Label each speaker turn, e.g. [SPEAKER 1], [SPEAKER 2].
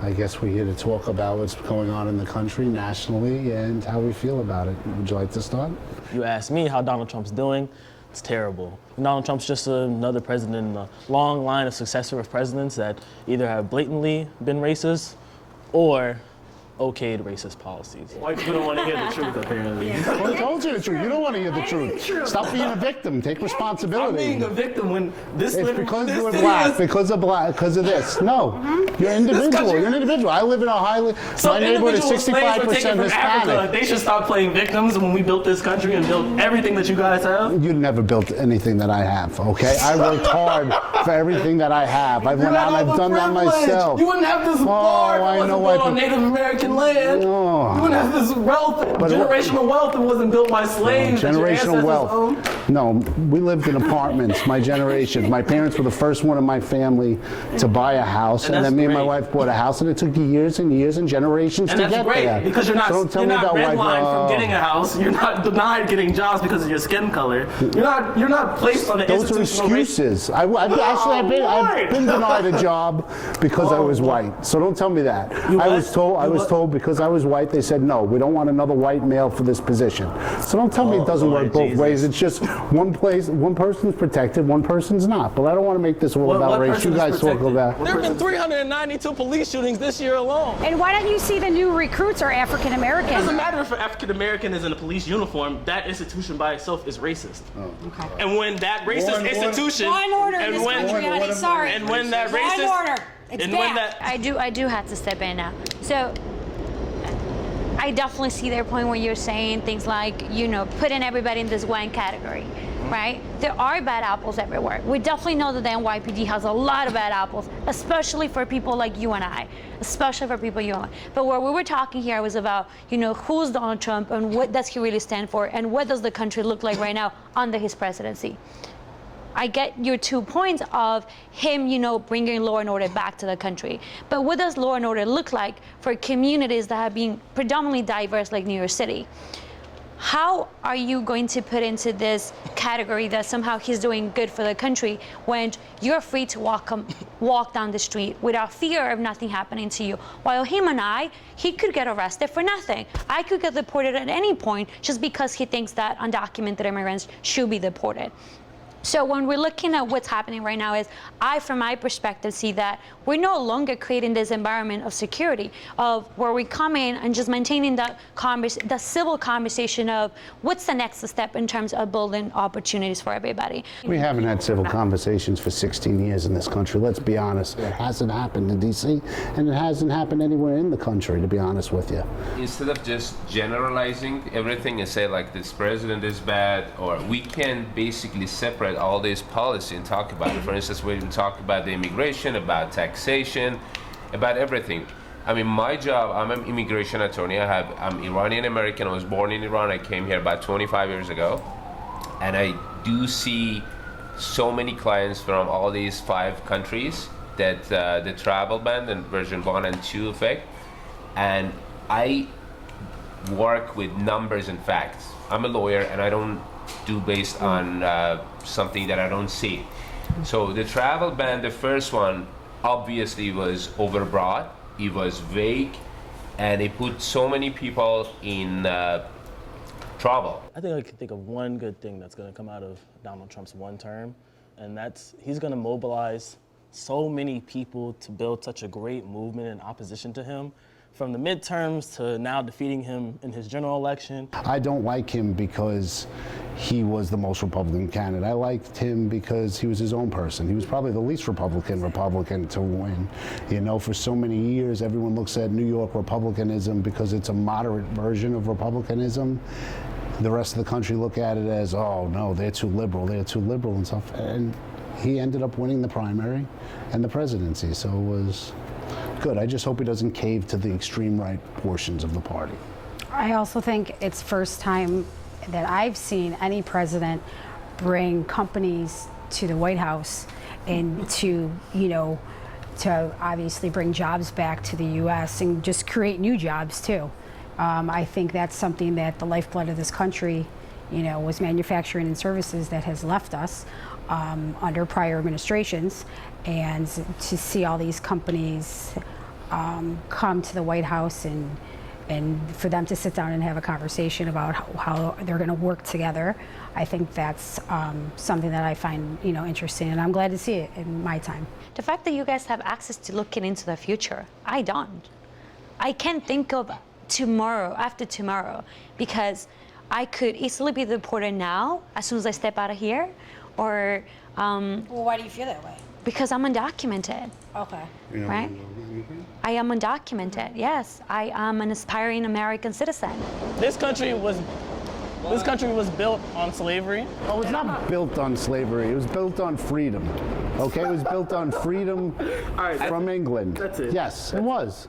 [SPEAKER 1] I guess we're here to talk about what's going on in the country nationally and how we feel about it. Would you like to start?
[SPEAKER 2] You ask me how Donald Trump's doing, it's terrible. Donald Trump's just another president in a long line of successor of presidents that either have blatantly been racist or okayed racist policies. White people don't want to hear the truth, apparently.
[SPEAKER 1] Well, I told you the truth. You don't want to hear the truth. Stop being a victim. Take responsibility.
[SPEAKER 2] I'm being a victim when this.
[SPEAKER 1] It's because you're black. Because of this. No, you're individual. You're an individual. I live in a highly. My neighborhood is 65% Hispanic.
[SPEAKER 2] They should stop playing victims when we built this country and built everything that you guys have.
[SPEAKER 1] You never built anything that I have. Okay, I worked hard for everything that I have. I went out and I've done that myself.
[SPEAKER 2] You wouldn't have this bar.
[SPEAKER 1] I know.
[SPEAKER 2] On Native American land. You wouldn't have this wealth, generational wealth that wasn't built by slaves.
[SPEAKER 1] Generational wealth. No, we lived in apartments, my generation. My parents were the first one in my family to buy a house, and then me and my wife bought a house, and it took years and years and generations to get there.
[SPEAKER 2] And that's great, because you're not,
[SPEAKER 1] so
[SPEAKER 2] you're not redlined from getting a house. You're not denied getting jobs because of your skin color. You're not placed on the institutional.
[SPEAKER 1] Those are excuses. I've been denied a job because I was white. So don't tell me that. I was told because I was white, they said, no, we don't want another white male for this position. So don't tell me it doesn't work both ways. It's just one person's protected, one person's not. But I don't want to make this all about race. You guys talk about.
[SPEAKER 2] There have been 392 police shootings this year alone.
[SPEAKER 3] And why don't you see the new recruits are African American?
[SPEAKER 2] It doesn't matter if an African American is in a police uniform. That institution by itself is racist.
[SPEAKER 1] Oh.
[SPEAKER 3] Okay.
[SPEAKER 2] And when that racist institution,
[SPEAKER 3] law and order in this country, honey. Sorry.
[SPEAKER 2] And when that
[SPEAKER 3] law
[SPEAKER 2] racist,
[SPEAKER 3] and order. It's bad.
[SPEAKER 4] I do have to step in now. So I definitely see their point when you're saying things like, putting everybody in this one category, right? There are bad apples everywhere. We definitely know that the NYPD has a lot of bad apples, especially for people like you and I, But what we were talking here was about, who's Donald Trump and what does he really stand for and what does the country look like right now under his presidency. I get your 2 points of him, bringing law and order back to the country. But what does law and order look like for communities that have been predominantly diverse like New York City? How are you going to put into this category that somehow he's doing good for the country when you're free to walk down the street without fear of nothing happening to you? While him and he could get arrested for nothing. I could get deported at any point just because he thinks that undocumented immigrants should be deported. So when we're looking at what's happening right now from my perspective, see that we're no longer creating this environment of security, of where we come in and just maintaining the civil conversation of what's the next step in terms of building opportunities for everybody.
[SPEAKER 1] We haven't had civil conversations for 16 years in this country. Let's be honest. It hasn't happened in D.C., and it hasn't happened anywhere in the country, to be honest with you.
[SPEAKER 5] Instead of just generalizing everything and say, like, this president is bad, or we can basically separate all this policy and talk about it. For instance, we can talk about the immigration, about taxation, about everything. I mean, my job, I'm an immigration attorney. I'm Iranian American. I was born in Iran. I came here about 25 years ago. And I do see so many clients from all these 5 countries that the travel ban and version 1 and 2 affect. And I work with numbers and facts. I'm a lawyer, and I don't do based on something that I don't see. So the travel ban, the first one, obviously was overbroad, it was vague, and it put so many people in trouble.
[SPEAKER 2] I think I can think of one good thing that's going to come out of Donald Trump's one term, and that's he's going to mobilize so many people to build such a great movement in opposition to him, from the midterms to now defeating him in his general election.
[SPEAKER 1] I don't like him because he was the most Republican candidate. I liked him because he was his own person. He was probably the least Republican to win. For so many years, everyone looks at New York Republicanism because it's a moderate version of Republicanism. The rest of the country look at it as, oh no, they're too liberal and stuff. And he ended up winning the primary and the presidency, so it was good. I just hope he doesn't cave to the extreme right portions of the party.
[SPEAKER 3] I also think it's first time that I've seen any president bring companies to the White House and to obviously bring jobs back to the U.S. and just create new jobs too. I think that's something that the lifeblood of this country, was manufacturing and services that has left us under prior administrations, and to see all these companies come to the White House and for them to sit down and have a conversation about how they're going to work together. I think that's something that I find interesting, and I'm glad to see it in my time.
[SPEAKER 4] The fact that you guys have access to looking into the future, I don't. I can't think of tomorrow, after tomorrow, because I could easily be deported now as soon as I step out of here, or
[SPEAKER 3] Well, why do you feel that way?
[SPEAKER 4] because I'm undocumented,
[SPEAKER 3] Okay.
[SPEAKER 4] right? I am undocumented, yes. I am an aspiring American citizen.
[SPEAKER 2] This country was built on slavery.
[SPEAKER 1] Oh, it's not built on slavery. It was built on freedom. Okay, it was built on freedom from England.
[SPEAKER 2] That's it.
[SPEAKER 1] Yes, it was.